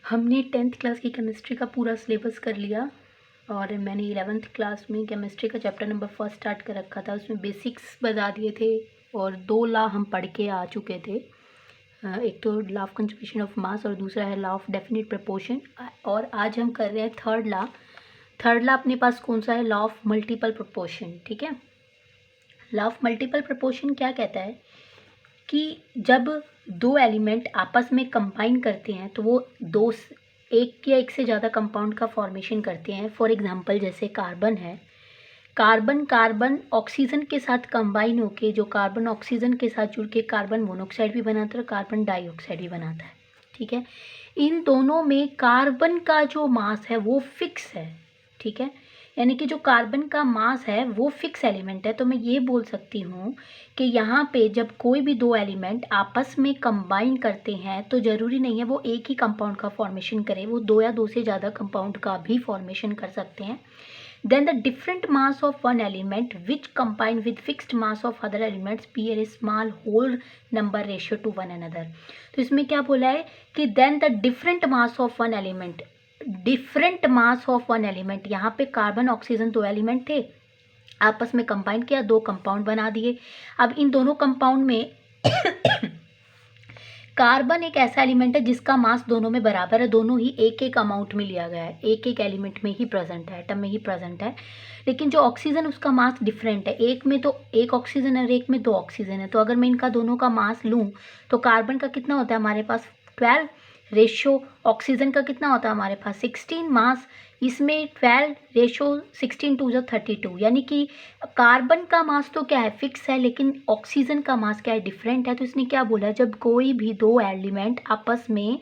हमने 10th class की chemistry का पूरा सिलेबस कर लिया और मैंने 11th क्लास में केमिस्ट्री का चैप्टर नंबर 1 स्टार्ट कर रखा था। उसमें बेसिक्स बता दिए थे और 2 लॉ हम पढ़ के आ चुके थे। एक तो law of conservation of mass और दूसरा है लॉ ऑफ डेफिनेट प्रपोर्शन। और आज हम कर रहे हैं थर्ड लॉ अपने पास कौन सा है? Law of multiple proportion. ठीक है, लॉ ऑफ मल्टीपल प्रपोर्शन क्या कहता है कि जब दो एलिमेंट आपस में कंबाइन करते हैं तो वो एक या एक से ज़्यादा कंपाउंड का फॉर्मेशन करते हैं। फॉर एग्जांपल जैसे कार्बन है, कार्बन ऑक्सीजन के साथ कंबाइन होके जो कार्बन ऑक्सीजन के साथ जुड़ के कार्बन मोनोऑक्साइड भी बनाता है और कार्बन डाइऑक्साइड भी बनाता है। ठीक है, इन दोनों में कार्बन का जो मास है वो फिक्स है। ठीक है, यानी कि जो कार्बन का मास है वो फिक्स एलिमेंट है। तो मैं ये बोल सकती हूँ कि यहाँ पे जब कोई भी दो एलिमेंट आपस में कंबाइन करते हैं तो ज़रूरी नहीं है वो एक ही कंपाउंड का फॉर्मेशन करे, वो दो या दो से ज़्यादा कंपाउंड का भी फॉर्मेशन कर सकते हैं। Then the different mass of one element which combine with fixed mass of other elements bear a small whole number ratio to one another। तो इसमें क्या बोला है कि then the different mass of one element, यहाँ पे carbon oxygen दो element थे, आपस में कंबाइन किया, दो कंपाउंड बना दिए। अब इन दोनों कंपाउंड में कार्बन एक ऐसा एलिमेंट है जिसका मास दोनों में बराबर है, दोनों ही एक एक अमाउंट में लिया गया है, एक एक एलिमेंट में ही प्रेजेंट है, एटम में ही प्रेजेंट है। लेकिन जो ऑक्सीजन उसका मास डिफरेंट है, एक में तो एक ऑक्सीजन है और एक में दो ऑक्सीजन है। तो अगर मैं इनका दोनों का मास लूँ तो कार्बन का कितना होता है हमारे पास 12 रेशो, ऑक्सीजन का कितना होता है हमारे पास 16 मास, इसमें 12 रेशो 16 टू जो 32। यानी कि कार्बन का मास तो क्या है फिक्स है, लेकिन ऑक्सीजन का मास क्या है डिफरेंट है। तो इसने क्या बोला, जब कोई भी दो एलिमेंट आपस में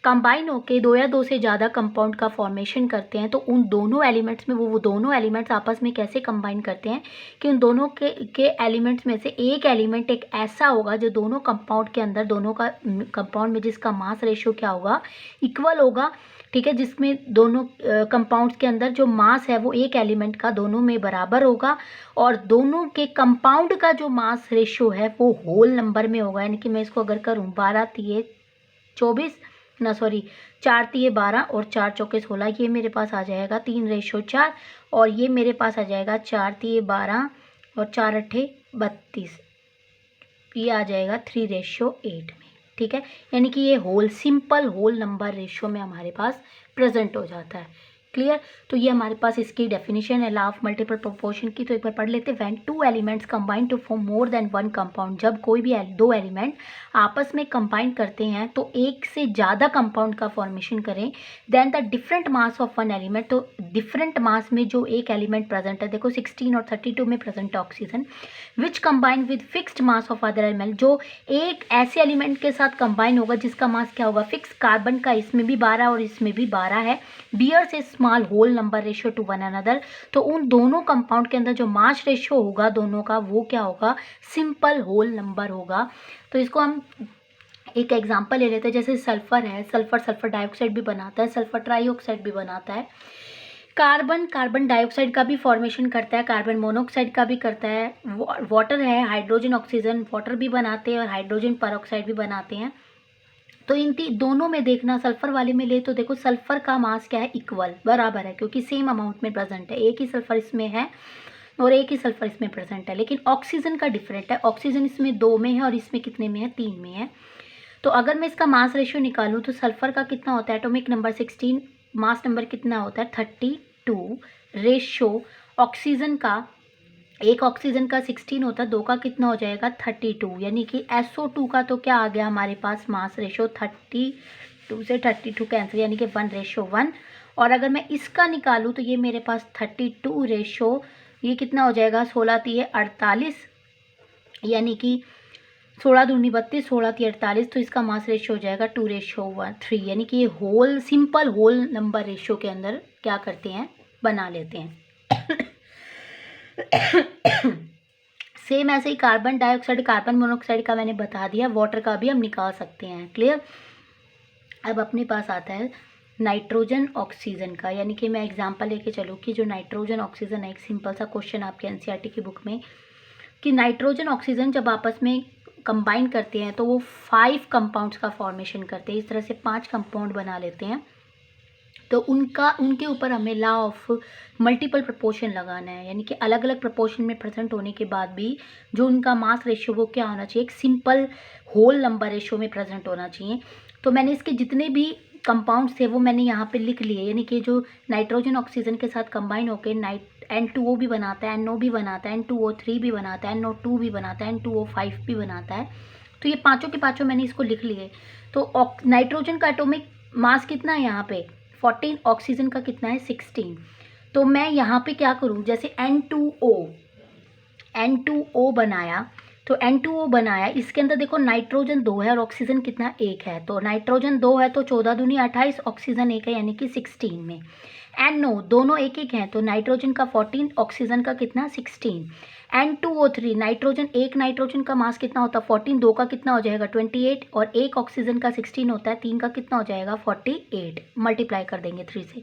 कंबाइन होके दो या दो से ज़्यादा कंपाउंड का फॉर्मेशन करते हैं तो उन दोनों एलिमेंट्स में वो दोनों एलिमेंट्स आपस में कैसे कंबाइन करते हैं कि उन दोनों के एलिमेंट्स में से एक एलिमेंट एक ऐसा होगा जो दोनों कंपाउंड के अंदर, दोनों का कंपाउंड में जिसका मास रेशियो क्या होगा, इक्वल होगा। ठीक है, जिसमें दोनों कंपाउंड्स के अंदर जो मास है वो एक एलिमेंट का दोनों में बराबर होगा और दोनों के कंपाउंड का जो मास रेशियो है वो होल नंबर में होगा। यानी कि मैं इसको अगर करूँ 12 तिये 24 ना सॉरी 4 तिये 12 और 4 चौके 16, ये मेरे पास आ जाएगा 3:4 और ये मेरे पास आ जाएगा 4 तिये 12 और 4 अट्ठे 32, ये आ जाएगा 3:8 में। ठीक है, यानी कि ये सिंपल होल नंबर रेशियो में हमारे पास प्रेजेंट हो जाता है। क्लियर? तो ये हमारे पास इसकी डेफिनेशन है लॉ ऑफ मल्टीपल प्रोपोर्शन की। तो एक बार पढ़ लेते हैं। When two elements combine to form more than one compound, जब कोई भी दो एलिमेंट आपस में कंबाइन करते हैं तो एक से ज़्यादा कंपाउंड का फॉर्मेशन करें, then the different mass of one element, तो डिफरेंट मास में जो एक एलिमेंट प्रेजेंट है, देखो 16 और 32 में प्रेजेंट है oxygen, which combine with fixed mass of other element, जो एक ऐसे एलिमेंट के साथ कंबाइन होगा जिसका मास क्या होगा फिक्स, कार्बन का इसमें भी 12 और इसमें भी 12 है, bears a small whole number ratio to one another, तो उन दोनों कंपाउंड के अंदर जो मास रेशियो होगा दोनों का वो क्या होगा, सिंपल होल नंबर होगा। तो इसको हम एक एग्जांपल ले लेते हैं। जैसे सल्फर है, सल्फर डाइऑक्साइड भी बनाता है, सल्फर ट्राइऑक्साइड भी बनाता है, कार्बन डाइऑक्साइड का भी फॉर्मेशन करता है, कार्बन मोनोऑक्साइड का भी करता है, वाटर है, हाइड्रोजन ऑक्सीजन, वाटर भी बनाते हैं और हाइड्रोजन परऑक्साइड भी बनाते हैं। तो इन दोनों में देखना, सल्फर वाले में ले तो देखो सल्फर का मास क्या है, इक्वल बराबर है, क्योंकि सेम अमाउंट में प्रेजेंट है, एक ही सल्फर इसमें है और एक ही सल्फर इसमें प्रेजेंट है। लेकिन ऑक्सीजन का डिफरेंट है, ऑक्सीजन इसमें 2 में है और इसमें कितने में है, 3 में है। तो अगर मैं इसका मास रेशियो निकालूं तो सल्फर का कितना होता है, एटॉमिक नंबर 16, मास नंबर कितना होता है 32, रेशियो ऑक्सीजन का, एक ऑक्सीजन का 16 होता है, दो का कितना हो जाएगा 32, यानी कि SO2 का तो क्या आ गया हमारे पास मास रेशियो 32 से 32 कैंसिल, यानी कि 1:1। और अगर मैं इसका निकालूं तो ये मेरे पास 32 रेशियो, ये कितना हो जाएगा 16 तिये 48, यानी कि 16 दूनी 32, 16 तिये 48, तो इसका मास रेशियो हो जाएगा 2:3, यानी कि ये सिंपल होल नंबर रेशियो के अंदर क्या करते हैं, बना लेते हैं। सेम ऐसे ही कार्बन डाइऑक्साइड, कार्बन मोनोऑक्साइड का मैंने बता दिया, वाटर का भी हम निकाल सकते हैं। क्लियर? अब अपने पास आता है नाइट्रोजन ऑक्सीजन का, यानी कि मैं एग्जांपल लेके चलूँ कि जो नाइट्रोजन ऑक्सीजन है, एक सिंपल सा क्वेश्चन आपके एनसीईआरटी की बुक में, कि नाइट्रोजन ऑक्सीजन जब आपस में कंबाइन करते हैं तो वो 5 कंपाउंड्स का फॉर्मेशन करते हैं। इस तरह से 5 कंपाउंड बना लेते हैं। तो उनके ऊपर हमें लॉ ऑफ मल्टीपल प्रपोर्शन लगाना है, यानी कि अलग अलग प्रपोर्शन में प्रेजेंट होने के बाद भी जो उनका मास रेशियो वो क्या होना चाहिए, एक सिंपल होल नंबर रेशियो में प्रेजेंट होना चाहिए। तो मैंने इसके जितने भी कंपाउंड्स थे वो मैंने यहाँ पे लिख लिए, यानी कि जो नाइट्रोजन ऑक्सीजन के साथ कंबाइन होकर N2O भी बनाता है, NO भी बनाता है, N2O3 भी बनाता है, NO2 भी बनाता है, N2O5 भी बनाता है। तो ये पाँचों के पाँचों मैंने इसको लिख लिए। तो नाइट्रोजन का एटॉमिक मास कितना है यहाँ पे 14, ऑक्सीजन का कितना है 16। तो मैं यहाँ पे क्या करूँ, जैसे N2O बनाया, तो N2O बनाया, इसके अंदर देखो नाइट्रोजन 2 है और ऑक्सीजन कितना 1 है। तो नाइट्रोजन 2 है तो 14 दूनी 28, ऑक्सीजन 1 है यानी कि 16 में। NO दोनों एक एक हैं तो नाइट्रोजन का 14, ऑक्सीजन का कितना 16। N2O3 नाइट्रोजन, एक नाइट्रोजन का मास कितना होता है 14, 2 का कितना हो जाएगा 28 और एक ऑक्सीजन का 16 होता है, 3 का कितना हो जाएगा 48, मल्टीप्लाई कर देंगे 3 से।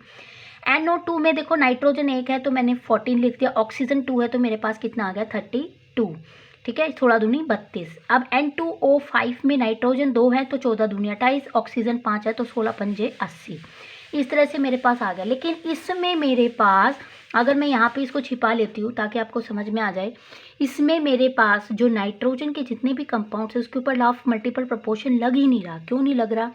NO2 में देखो नाइट्रोजन 1 है तो मैंने 14 लिख दिया, ऑक्सीजन 2 है तो मेरे पास कितना आ गया 32, ठीक है, 16 दूनी 32। अब N2O5 में नाइट्रोजन 2 है तो 14 दूनी 28, ऑक्सीजन 5 है तो 16 पंजे 80। इस तरह से मेरे पास आ गया। लेकिन इसमें मेरे पास, अगर मैं यहाँ पे इसको छिपा लेती हूँ ताकि आपको समझ में आ जाए, इसमें मेरे पास जो नाइट्रोजन के जितने भी कंपाउंड्स हैं उसके ऊपर लॉ ऑफ मल्टीपल प्रोपोर्शन लग ही नहीं रहा। क्यों नहीं लग रहा?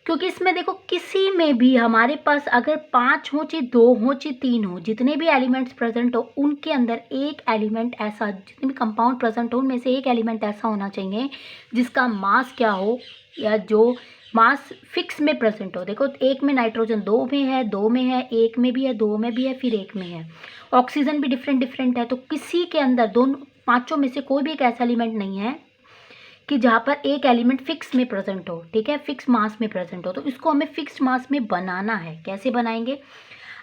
क्योंकि इसमें देखो किसी में भी हमारे पास अगर 5 हो चाहे 2 हो चाहे 3 हो, जितने भी एलिमेंट्स प्रेजेंट हो उनके अंदर एक एलिमेंट ऐसा, जितने भी कंपाउंड प्रेजेंट हो उनमें से एक एलिमेंट ऐसा होना चाहिए जिसका मास क्या हो, या जो मास फिक्स में प्रेजेंट हो। देखो एक में नाइट्रोजन 2 में है, 2 में है, 1 में भी है, 2 में भी है, फिर 1 में है। ऑक्सीजन भी डिफरेंट डिफरेंट है। तो किसी के अंदर दोनों पाँचों में से कोई भी एक ऐसा एलिमेंट नहीं है कि जहाँ पर एक एलिमेंट फिक्स में प्रेजेंट हो, ठीक है, फिक्स मास में प्रेजेंट हो। तो इसको हमें फिक्स्ड मास में बनाना है। कैसे बनाएंगे?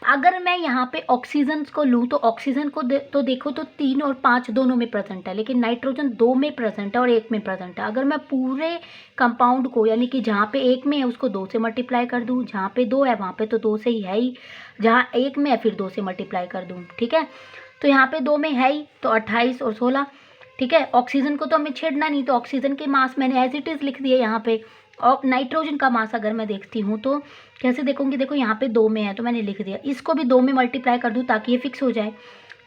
अगर मैं यहाँ पे ऑक्सीजन को लूँ तो ऑक्सीजन को तो देखो तो 3 और 5 दोनों में प्रेजेंट है, लेकिन नाइट्रोजन 2 में प्रेजेंट है और 1 में प्रेजेंट है। अगर मैं पूरे कंपाउंड को, यानी कि जहाँ पे 1 में है उसको 2 से मल्टीप्लाई कर दूँ, जहाँ पे 2 है वहाँ पे तो 2 से ही है ही, जहाँ 1 में है फिर 2 से मल्टीप्लाई कर दूँ, ठीक है। तो यहाँ पे 2 में है ही तो 28 और 16, ठीक है। ऑक्सीजन को तो हमें छेड़ना नहीं, तो ऑक्सीजन के मास मैंने एज इट इज़ लिख दिए यहाँ पे। और नाइट्रोजन का मास अगर मैं देखती हूँ तो कैसे देखूँगी, देखो यहाँ पे 2 में है तो मैंने लिख दिया, इसको भी 2 में मल्टीप्लाई कर दूँ ताकि ये फिक्स हो जाए।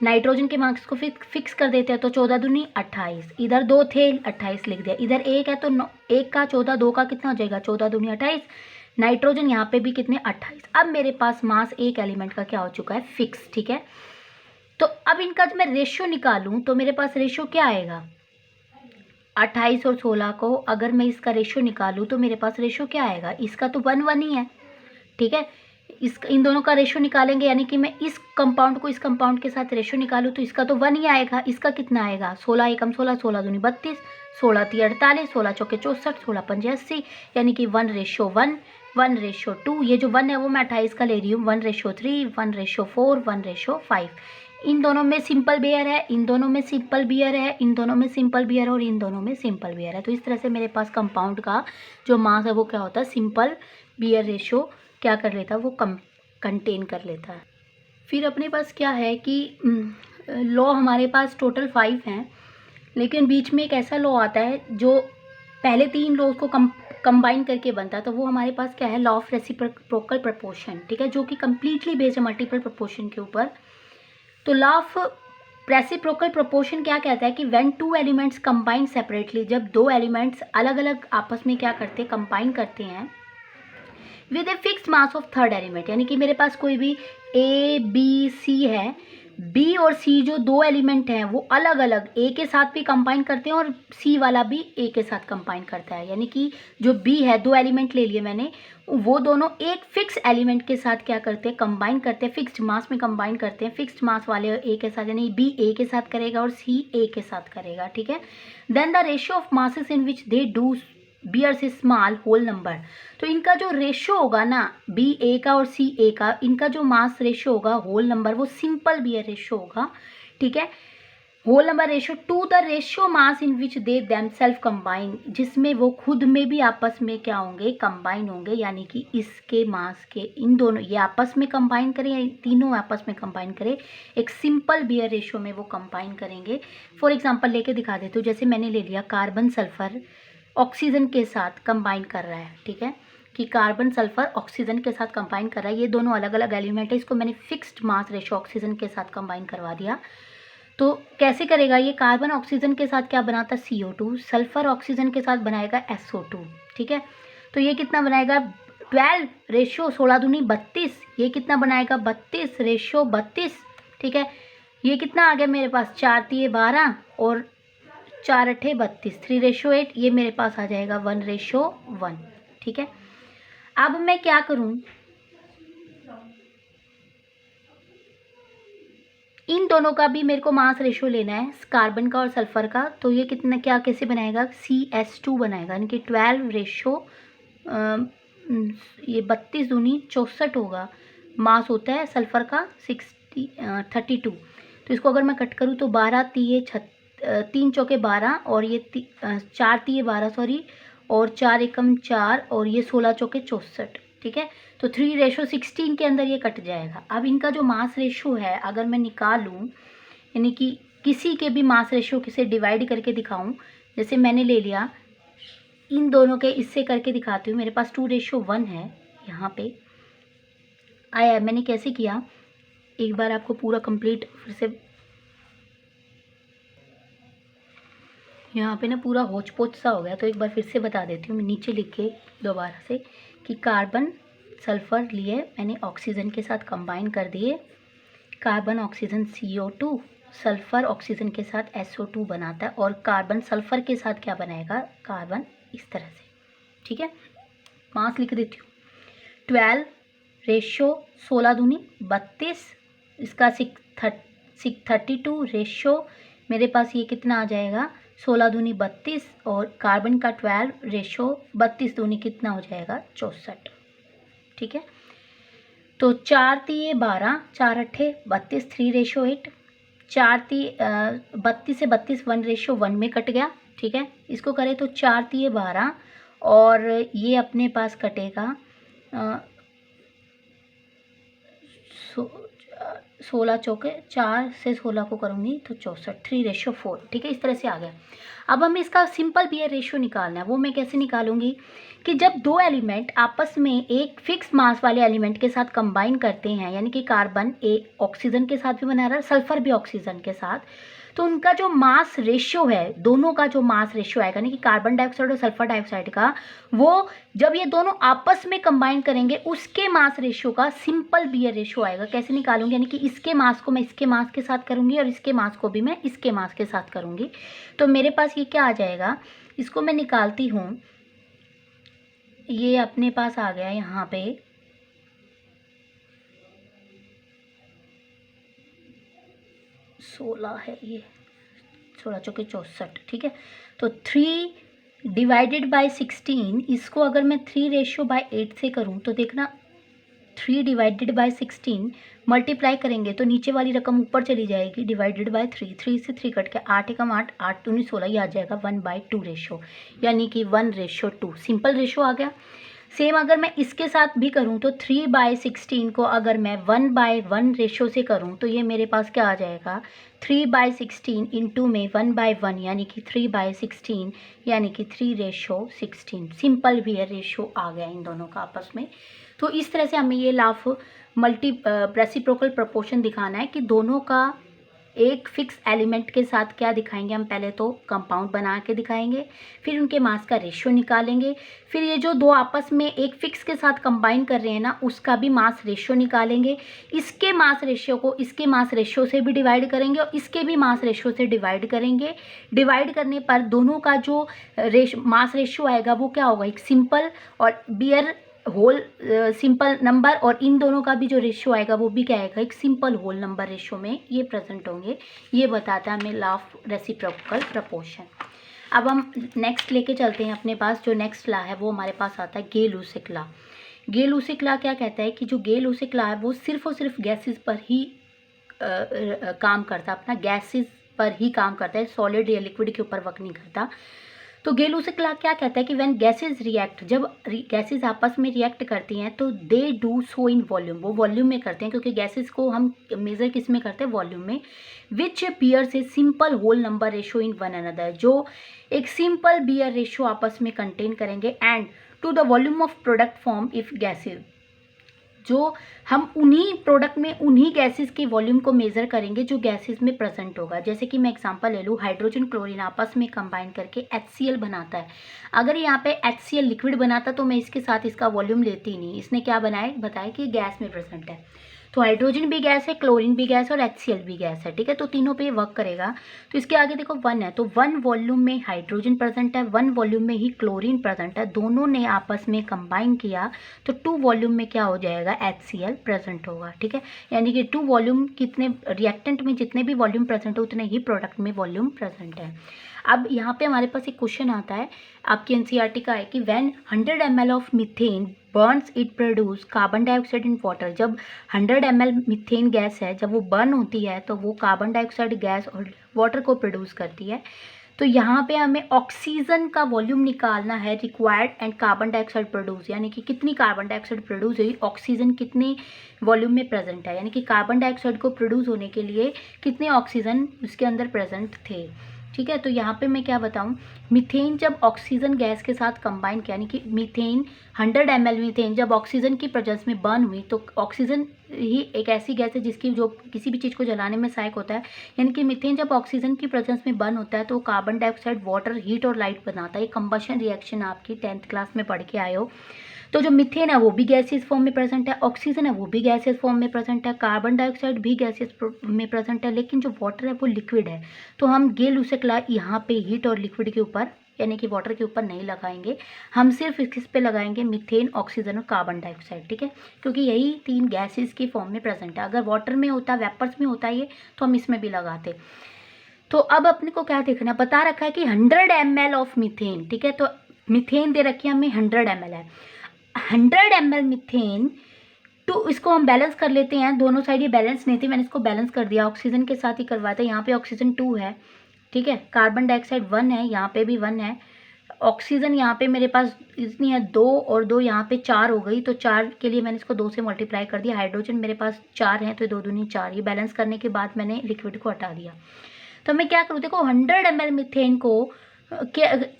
नाइट्रोजन के मार्क्स को फिक्स कर देते हैं तो 14 दूनी 28, इधर 2 थे 28 लिख दिया, इधर 1 है तो 1 का 14, 2 का कितना हो जाएगा 14 दूनी 28, नाइट्रोजन यहाँ पे भी कितने 28। अब मेरे पास मास एक एलिमेंट का क्या हो चुका है फिक्स, ठीक है। तो अब इनका जब मैं रेशियो निकालूं तो मेरे पास रेशियो क्या आएगा, 28 और 16 को अगर मैं इसका रेशियो निकालूं तो मेरे पास रेशियो क्या आएगा, इसका तो 1 ही है, ठीक है। इन दोनों का रेशियो निकालेंगे, यानी कि मैं इस कंपाउंड को इस कंपाउंड के साथ रेशियो निकालूं तो इसका तो 1 ही आएगा। इसका कितना आएगा 16 एकम 16, 16 दूनी 32, 16 ती 48, 16 चौके 64, 16 पंजे 80, यानी कि 1:1, 1:2। ये जो 1 है वो मैं 28 का ले रही हूँ, 1:3, 1:4, 1:5। इन दोनों में सिंपल बेयर है, इन दोनों में सिंपल बेयर है, इन दोनों में सिंपल बेयर है और इन दोनों में सिंपल बेयर है। तो इस तरह से मेरे पास कंपाउंड का जो मास है वो क्या होता है, सिंपल बेयर रेशियो क्या कर लेता है, वो कंटेन कर लेता है। फिर अपने पास क्या है कि लॉ हमारे पास टोटल 5 हैं, लेकिन बीच में एक ऐसा लॉ आता है जो पहले 3 लॉ को कंबाइन करके बनता है। तो वो हमारे पास क्या है, लॉ ऑफ रेसिप्रोकल प्रपोर्शन, ठीक है, जो कि कम्प्लीटली बेस्ड है मल्टीपल प्रपोर्शन के ऊपर। तो लॉ ऑफ रेसिप्रोकल प्रोपोर्शन क्या कहता है कि व्हेन 2 एलिमेंट्स कंबाइन सेपरेटली, जब 2 एलिमेंट्स अलग अलग आपस में क्या करते हैं, कंबाइन करते हैं with a fixed mass of third element, यानी कि मेरे पास कोई भी ए बी सी है, बी और सी जो 2 एलिमेंट हैं वो अलग अलग ए के साथ भी कंबाइन करते हैं और सी वाला भी ए के साथ कंबाइन करता है, यानी कि जो बी है 2 एलिमेंट ले लिए मैंने, वो दोनों एक फिक्स एलिमेंट के साथ क्या करते हैं, कंबाइन करते हैं, फिक्स्ड मास में कंबाइन करते हैं, फिक्स्ड मास वाले ए के साथ, यानी बी ए के साथ करेगा और सी ए के साथ करेगा, ठीक है। Then the ratio of masses in which they do bears small whole number. तो इनका जो रेशियो होगा ना, बी ए का और सी ए का, इनका जो मास रेशियो होगा होल नंबर वो सिंपल बियर रेशियो होगा, ठीक है। Whole number ratio to the ratio mass in which they themselves combine, जिसमें वो खुद में भी आपस में क्या होंगे, कंबाइन होंगे, यानी कि इसके मास के इन दोनों ये आपस में कंबाइन करें या तीनों आपस में कंबाइन करें, एक सिंपल बियर रेशियो में वो कंबाइन करेंगे। फॉर एग्जांपल लेके दिखा देती हूँ। जैसे मैंने ले लिया कार्बन सल्फर ऑक्सीजन के साथ कंबाइन कर रहा है, ठीक है, कि कार्बन सल्फर ऑक्सीजन के साथ कंबाइन कर रहा है। ये दोनों अलग अलग एलिमेंट है, इसको मैंने फिक्स्ड मास रेशियो ऑक्सीजन के साथ कंबाइन करवा दिया। तो कैसे करेगा, ये कार्बन ऑक्सीजन के साथ क्या बनाता है CO2, सल्फर ऑक्सीजन के साथ बनाएगा SO2, ठीक है। तो ये कितना बनाएगा 12 रेशियो 16 दूनी 32, ये कितना बनाएगा 32 रेशियो 32, ठीक है। ये कितना आ गया मेरे पास 4 तिये 12 और 4 अठे 32, 3 रेशियो 8, ये मेरे पास आ जाएगा 1 रेशियो 1, ठीक है। अब मैं क्या करूं, इन दोनों का भी मेरे को मास रेशियो लेना है, कार्बन का और सल्फर का। तो ये कितना क्या कैसे बनाएगा, CS2 बनाएगा, यानी कि 12 रेशियो ये 32 दूनी 64 होगा, मास होता है सल्फर का 32। तो इसको अगर मैं कट करूँ तो 12 तिये 3 चौके 12 और ये 4 तिये 12 सॉरी, और 4 एकम 4 और ये 16 चौके 64, ठीक है। तो 3 रेशो 16 के अंदर ये कट जाएगा। अब इनका जो मास रेशो है अगर मैं निकालूं, यानी कि किसी के भी मास रेशो से डिवाइड करके दिखाऊं, जैसे मैंने ले लिया इन दोनों के, इससे करके दिखाती हूँ। मेरे पास 2:1 है, यहाँ पे आया। मैंने कैसे किया, एक बार आपको पूरा कंप्लीट फिर से, यहाँ पे ना पूरा होच पोच सा हो गया, तो एक बार फिर से बता देती हूँ मैं नीचे लिख के दोबारा से, कि कार्बन सल्फर लिए मैंने ऑक्सीजन के साथ कंबाइन कर दिए, carbon oxygen CO2, sulphur oxygen के साथ SO2 बनाता है, और कार्बन सल्फर के साथ क्या बनाएगा, कार्बन, इस तरह से, ठीक है। मास लिख देती हूँ 12 रेशो 16 दूनी 32, इसका 32 रेशो मेरे पास ये कितना आ जाएगा 16 दूनी 32, और कार्बन का 12 रेशो 32 दूनी कितना हो जाएगा 64, ठीक है। तो 4 तिये 12, 4 अठे 32, 3 रेशो 8, 4 32 से 32 1 रेशो 1 में कट गया, ठीक है। इसको करें तो 4 तिये 12 और ये अपने पास कटेगा 16 चौके 4 से 16 को करूँगी तो 64, 3 रेशो 4, ठीक है। इस तरह से आ गया। अब हमें इसका सिंपल बियर रेशियो निकालना है। वो मैं कैसे निकालूंगी कि जब दो एलिमेंट आपस में एक फिक्स मास वाले एलिमेंट के साथ कंबाइन करते हैं, यानी कि कार्बन एक ऑक्सीजन के साथ भी बना रहा है, सल्फर भी ऑक्सीजन के साथ, तो उनका जो मास रेशियो है, दोनों का जो मास रेशियो आएगा, यानी कि कार्बन डाइऑक्साइड और सल्फर डाइऑक्साइड का, वो जब ये दोनों आपस में कंबाइन करेंगे उसके मास रेशियो का सिंपल बियर रेशियो आएगा। कैसे निकालूंगी, यानी कि इसके मास को मैं इसके मास के साथ करूंगी और इसके मास को भी मैं इसके मास के साथ करूंगी। तो मेरे पास ये क्या आ जाएगा, इसको मैं निकालती हूँ, ये अपने पास आ गया यहाँ पे 16 है, ये 16 चौके 64, ठीक है। तो 3 डिवाइडेड बाय 16, इसको अगर मैं 3 रेशियो बाय 8 से करूँ तो देखना 3 डिवाइडेड बाय 16 मल्टीप्लाई करेंगे तो नीचे वाली रकम ऊपर चली जाएगी, डिवाइडेड बाय 3, 3 से 3 कट के 8 एकम 8, 8 दूनी 16, ये आ जाएगा 1/2 रेशो, यानी कि 1:2, सिंपल रेशो आ गया। सेम अगर मैं इसके साथ भी करूं तो 3/16 को अगर मैं 1/1 रेशो से करूं तो ये मेरे पास क्या आ जाएगा 3/16 इंटू में 1/1, यानी कि 3/16, यानी कि 3:16, सिंपल बियर रेशो आ गया इन दोनों का आपस में। तो इस तरह से हमें ये लाफ रेसिप्रोकल प्रोपोर्शन दिखाना है कि दोनों का एक फिक्स एलिमेंट के साथ क्या दिखाएंगे, हम पहले तो कंपाउंड बना के दिखाएंगे, फिर उनके मास का रेशियो निकालेंगे, फिर ये जो दो आपस में एक फिक्स के साथ कंबाइन कर रहे हैं ना, उसका भी मास रेशियो निकालेंगे, इसके मास रेशियो को इसके मास रेशियो से भी डिवाइड करेंगे और इसके भी मास रेशियो से डिवाइड करेंगे। डिवाइड करने पर दोनों का जो मास रेशियो आएगा वो क्या होगा, एक सिंपल और बियर होल सिंपल नंबर, और इन दोनों का भी जो रेशियो आएगा वो भी क्या आएगा, एक सिंपल होल नंबर रेशियो में ये प्रेजेंट होंगे। ये बताता है हमें लॉ ऑफ रेसिप्रोकल प्रोपोर्शन। अब हम नेक्स्ट लेके चलते हैं अपने पास। जो नेक्स्ट लॉ है वो हमारे पास आता है गे-लुसिक लॉ। गे-लुसिक लॉ क्या कहता है कि जो गे-लुसिक लॉ है वो सिर्फ और सिर्फ गैसेस पर ही काम करता है, अपना गैसेस पर ही काम करता है, सॉलिड या लिक्विड के ऊपर वर्क नहीं करता। तो गेलुसिक लॉ क्या कहता है कि व्हेन गैसेस रिएक्ट, जब गैसेस आपस में रिएक्ट करती हैं तो they do so in volume, वो वॉल्यूम में करते हैं, क्योंकि गैसेस को हम मेजर किस में करते हैं, वॉल्यूम में, which bears a simple whole number ratio in one another, जो एक सिंपल बियर रेशो आपस में कंटेन करेंगे, and to the volume of product form if gases, जो हम उन्हीं प्रोडक्ट में उन्हीं गैसेस के वॉल्यूम को मेज़र करेंगे जो गैसेस में प्रेजेंट होगा। जैसे कि मैं एग्जांपल ले लूँ, हाइड्रोजन क्लोरीन आपस में कंबाइन करके HCl बनाता है। अगर यहाँ पे HCl लिक्विड बनाता तो मैं इसके साथ इसका वॉल्यूम लेती ही नहीं। इसने क्या बताया कि गैस में प्रेजेंट है। तो हाइड्रोजन भी गैस है, क्लोरीन भी गैस है और HCl भी गैस है, ठीक है। तो तीनों पे वर्क करेगा। तो इसके आगे देखो 1 है, तो 1 वॉल्यूम में हाइड्रोजन प्रेजेंट है, 1 वॉल्यूम में ही क्लोरीन प्रेजेंट है, दोनों ने आपस में कंबाइन किया तो 2 वॉल्यूम में क्या हो जाएगा, HCl प्रेजेंट होगा, ठीक है। यानी कि 2 वॉल्यूम कितने, रिएक्टेंट में जितने भी वॉल्यूम प्रेजेंट है उतने ही प्रोडक्ट में वॉल्यूम प्रेजेंट है। अब यहाँ पे हमारे पास एक क्वेश्चन आता है आपकी NCERT का है कि when 100 ml of methane Burns it produce carbon dioxide in water, जब 100 ml मीथेन गैस है, जब वो बर्न होती है तो वो कार्बन डाइऑक्साइड गैस और वाटर को प्रोड्यूस करती है। तो यहाँ पे हमें ऑक्सीजन का वॉल्यूम निकालना है required and carbon dioxide produce, यानी कि कितनी कार्बन डाइऑक्साइड प्रोड्यूस हुई, ऑक्सीजन कितने वॉल्यूम में प्रेजेंट है, यानी कि कार्बन डाइऑक्साइड को प्रोड्यूस होने के लिए कितने ऑक्सीजन उसके अंदर प्रेजेंट थे, ठीक है। तो यहाँ पे मैं क्या बताऊँ, मीथेन जब ऑक्सीजन गैस के साथ कंबाइन किया, यानी कि मीथेन 100 ml मीथेन जब ऑक्सीजन की प्रेजेंस में बर्न हुई, तो ऑक्सीजन ही एक ऐसी गैस है जिसकी जो किसी भी चीज़ को जलाने में सहायक होता है। यानी कि मीथेन जब ऑक्सीजन की प्रेजेंस में बर्न होता है तो कार्बन डाइऑक्साइड, वाटर, हीट और लाइट बनाता है। ये कंबशन रिएक्शन आपकी 10th क्लास में पढ़ के आए हो। तो जो मीथेन है वो भी गैसियस फॉर्म में प्रेजेंट है, ऑक्सीजन है वो भी गैसियस फॉर्म में प्रेजेंट है, कार्बन डाइऑक्साइड भी गैसियस में प्रेजेंट है, लेकिन जो वाटर है वो लिक्विड है। तो हम गेलुसिक लॉ यहाँ पे हीट और लिक्विड के ऊपर, यानी कि वाटर के ऊपर नहीं लगाएंगे, हम सिर्फ किस पे लगाएंगे, मीथेन, ऑक्सीजन और कार्बन डाइऑक्साइड, ठीक है, क्योंकि यही 3 गैसेस की फॉर्म में प्रेजेंट है। अगर वाटर में होता, वेपर्स में होता ये, तो हम इसमें भी लगाते। तो अब अपने को क्या देखना, बता रखा है कि 100 ml ऑफ मीथेन, ठीक है। तो मीथेन दे रखी है हमें 100 ml है, 100 ml मीथेन, तो इसको हम बैलेंस कर लेते हैं। दोनों साइड ये बैलेंस नहीं थी, मैंने इसको बैलेंस कर दिया, ऑक्सीजन के साथ ही करवाया था। यहाँ पे ऑक्सीजन 2 है, ठीक है, कार्बन डाइऑक्साइड 1 है, यहाँ पे भी 1 है, ऑक्सीजन यहाँ पे मेरे पास इतनी है 2 और 2 यहाँ पे 4 हो गई, तो 4 के लिए मैंने इसको 2 से मल्टीप्लाई कर दिया। हाइड्रोजन मेरे पास 4 है तो 2 दूनी 4, ये बैलेंस करने के बाद मैंने लिक्विड को हटा दिया। तो मैं क्या करूँ, देखो 100 ml मीथेन को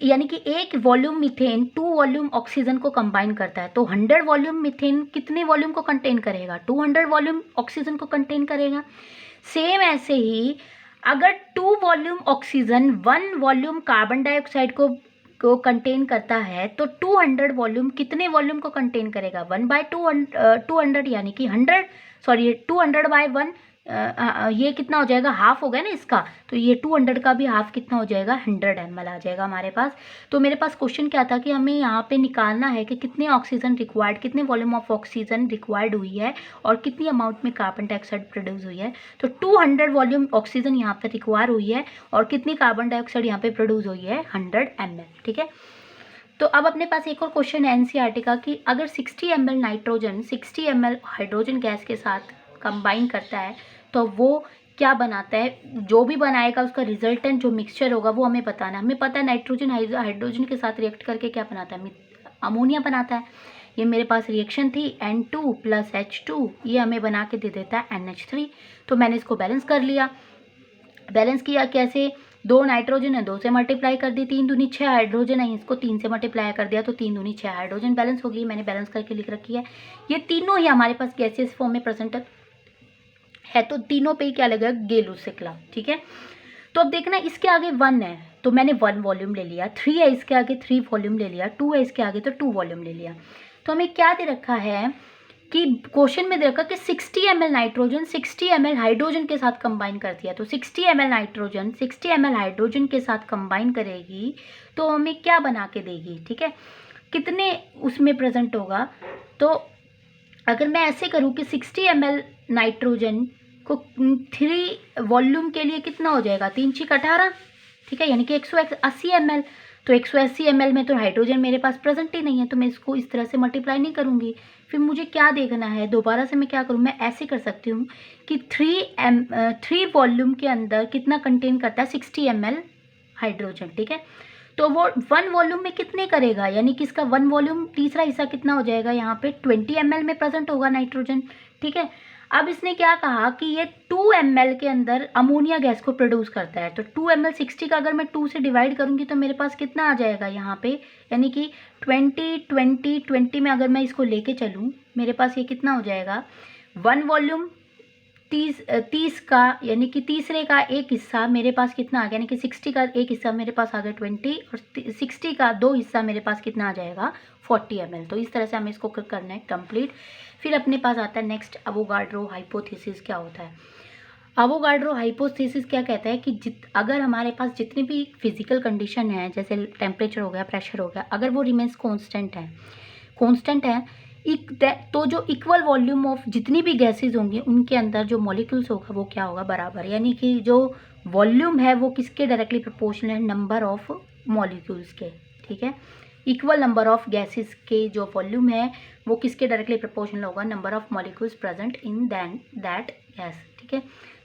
यानी कि एक वॉल्यूम मीथेन 2 वॉल्यूम ऑक्सीजन को कंबाइन करता है, तो 100 वॉल्यूम मीथेन कितने वॉल्यूम को कंटेन करेगा, 200 वॉल्यूम ऑक्सीजन को कंटेन करेगा। सेम ऐसे ही अगर 2 volume oxygen 1 volume carbon dioxide को कंटेन करता है, तो 200 वॉल्यूम कितने वॉल्यूम को कंटेन करेगा, 1/200, यानी कि 200/1, ये कितना हो जाएगा, हाफ हो गया ना इसका, तो ये 200 का भी हाफ कितना हो जाएगा, 100 ml आ जाएगा हमारे पास। तो मेरे पास क्वेश्चन क्या था कि हमें यहाँ पे निकालना है कि कितने ऑक्सीजन रिक्वायर्ड, कितने वॉल्यूम ऑफ ऑक्सीजन रिक्वायर्ड हुई है और कितनी अमाउंट में कार्बन डाइऑक्साइड प्रोड्यूस हुई है। तो 200 वॉल्यूम ऑक्सीजन यहाँ पर रिक्वायर हुई है और कितनी कार्बन डाइऑक्साइड यहाँ पे प्रोड्यूस हुई है, 100 ml, ठीक है। तो अब अपने पास एक और क्वेश्चन है NCERT का कि अगर 60 ml nitrogen 60 ml hydrogen gas के साथ कंबाइन करता है तो वो क्या बनाता है, जो भी बनाएगा उसका रिजल्टेंट जो मिक्सचर होगा वो हमें बताना है। हमें पता है नाइट्रोजन हाइड्रोजन के साथ रिएक्ट करके क्या बनाता है, अमोनिया बनाता है। ये मेरे पास रिएक्शन थी N2 + H2, ये हमें बना के दे देता है NH3। तो मैंने इसको बैलेंस कर लिया। बैलेंस किया कैसे, 2 नाइट्रोजन है 2 से मल्टीप्लाई कर दी, 3 दूनी 6 हाइड्रोजन है, इसको 3 से मल्टीप्लाई कर दिया तो 3 दूनी 6 हाइड्रोजन बैलेंस हो गई। मैंने बैलेंस करके लिख रखी है। ये तीनों ही हमारे पास गैसेस फॉर्म में प्रेजेंट है, तो तीनों पे ही क्या लगेगा, गेलुसिक लॉ, ठीक है। तो अब देखना इसके आगे 1 है तो मैंने 1 वॉल्यूम ले लिया, 3 है इसके आगे 3 वॉल्यूम ले लिया, 2 है इसके आगे तो 2 वॉल्यूम ले लिया। तो हमें क्या दे रखा है कि क्वेश्चन में दे रखा कि 60 ml नाइट्रोजन 60 ml हाइड्रोजन के साथ कंबाइन करती है। तो 60 ml नाइट्रोजन 60 ml हाइड्रोजन के साथ कंबाइन करेगी तो हमें क्या बना के देगी, ठीक है, कितने उसमें प्रेजेंट होगा। तो अगर मैं ऐसे करूँ कि 60 ml नाइट्रोजन को 3 वॉल्यूम के लिए कितना हो जाएगा, 3 × 18, ठीक है, यानी कि 180 ml। तो 180 ml में तो हाइड्रोजन मेरे पास प्रेजेंट ही नहीं है, तो मैं इसको इस तरह से मल्टीप्लाई नहीं करूँगी। फिर मुझे क्या देखना है, दोबारा से मैं क्या करूँ, मैं ऐसे कर सकती हूँ कि 3 वॉल्यूम के अंदर कितना कंटेन करता है, 60 ml हाइड्रोजन, ठीक है। तो वो 1 वॉल्यूम में कितने करेगा, यानी कि इसका 1 वॉल्यूम तीसरा हिस्सा कितना हो जाएगा, यहाँ पे 20 ml में प्रेजेंट होगा नाइट्रोजन, ठीक है। अब इसने क्या कहा कि ये 2 ml के अंदर अमोनिया गैस को प्रोड्यूस करता है, तो 2 ml 60 का अगर मैं 2 से डिवाइड करूँगी तो मेरे पास कितना आ जाएगा यहाँ पे, यानी कि 20 में अगर मैं इसको लेके चलूँ, मेरे पास ये कितना हो जाएगा, 1 वॉल्यूम 30 का, यानी कि तीसरे का एक हिस्सा मेरे पास कितना आ गया, यानी कि 60 का एक हिस्सा मेरे पास आ गया 20, और 60 का 2 हिस्सा मेरे पास कितना आ जाएगा, 40 ml। तो इस तरह से हमें इसको करना है कंप्लीट। फिर अपने पास आता है नेक्स्ट अवोगाड्रो हाइपोथेसिस। क्या होता है अवोगाड्रो हाइपोथेसिस? क्या कहता है कि अगर हमारे पास जितनी भी फिजिकल कंडीशन है, जैसे टेम्परेचर हो गया, प्रेशर हो गया, अगर वो रिमेन्स कांस्टेंट है तो जो इक्वल वॉल्यूम ऑफ जितनी भी गैसेज होंगी उनके अंदर जो मॉलिक्यूल्स होगा वो क्या होगा, बराबर, यानी कि जो वॉल्यूम है वो किसके डायरेक्टली प्रोपोर्शनल है, नंबर ऑफ मॉलिक्यूल्स के, ठीक है। इक्वल नंबर ऑफ गैसेस के जो वॉल्यूम है वो किसके डायरेक्टली प्रोपोर्शनल होगा, number of molecules present in that gas, ठीक है।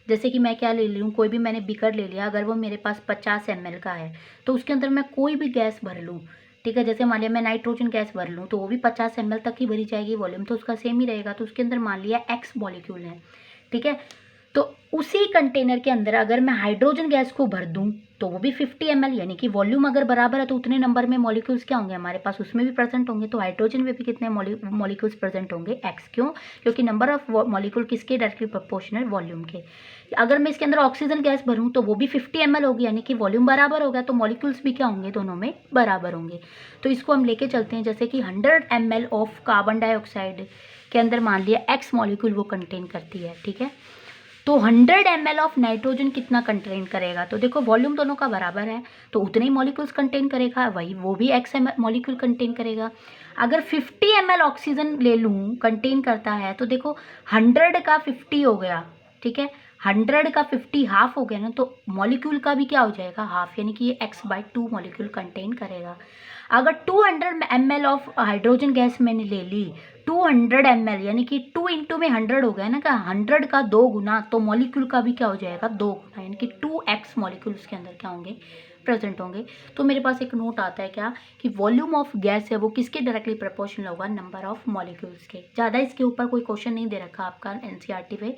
जैसे कि मैं क्या ले ली हूँ, कोई भी मैंने बीकर ले लिया, अगर वो मेरे पास 50 ml का है तो उसके अंदर मैं कोई भी गैस भर लूँ, ठीक है। जैसे मान लिया मैं नाइट्रोजन गैस भर लूँ तो वो भी 50 ml तक ही भरी जाएगी, वॉल्यूम तो उसका सेम ही रहेगा। तो उसके अंदर मान लिया x मॉलिक्यूल है, ठीक है। तो उसी कंटेनर के अंदर अगर मैं हाइड्रोजन गैस को भर दूं तो वो भी 50 ml, यानी कि वॉल्यूम अगर बराबर है तो उतने नंबर में मॉलिक्यूल्स क्या होंगे हमारे पास, उसमें भी प्रेजेंट होंगे। तो हाइड्रोजन में भी कितने मॉलिक्यूल्स प्रेजेंट होंगे, x। क्यों? क्योंकि नंबर ऑफ मॉलिक्यूल किसके डायरेक्टली प्रोपोर्शनल, वॉल्यूम के। अगर मैं इसके अंदर ऑक्सीजन गैस भरूँ तो वो भी 50 ml होगी, यानी कि वॉल्यूम बराबर होगा, तो मॉलिक्यूल्स भी क्या होंगे, दोनों में बराबर होंगे। तो इसको हम लेके चलते हैं, जैसे कि 100 ml ऑफ कार्बन डाइऑक्साइड के अंदर मान लिया x मॉलिक्यूल वो कंटेन करती है, ठीक है। तो 100 ml ऑफ नाइट्रोजन कितना कंटेन करेगा, तो देखो वॉल्यूम दोनों का बराबर है तो उतने ही मॉलिक्यूल्स कंटेन करेगा, वही वो भी x मॉलिक्यूल कंटेन करेगा। अगर 50 ml ऑक्सीजन ले लूँ कंटेन करता है तो देखो 100 का 50 हो गया, ठीक है। 100 का 50 हाफ हो गया ना, तो मॉलिक्यूल का भी क्या हो जाएगा, हाफ, यानी कि ये x/2 मॉलिक्यूल कंटेन करेगा। अगर 200 ml ऑफ हाइड्रोजन गैस मैंने ले ली, 200 ml, यानी कि 2 इंटू में 100 हो गया ना, का 100 का 2 गुना, तो मॉलिक्यूल का भी क्या हो जाएगा, 2 गुना, यानी कि 2x मॉलिक्यूल उसके अंदर क्या होंगे, प्रेजेंट होंगे। तो मेरे पास एक नोट आता है क्या, कि वॉल्यूम ऑफ गैस है वो किसके डायरेक्टली प्रोपोर्शनल होगा, नंबर ऑफ मॉलिक्यूल्स के। ज़्यादा इसके ऊपर कोई क्वेश्चन नहीं दे रखा आपका एनसीईआरटी पे।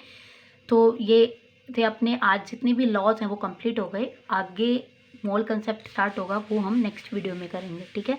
तो ये थे अपने आज जितने भी लॉज हैं वो कंप्लीट हो गए। आगे मोल कंसेप्ट स्टार्ट होगा, वो हम नेक्स्ट वीडियो में करेंगे, ठीक है।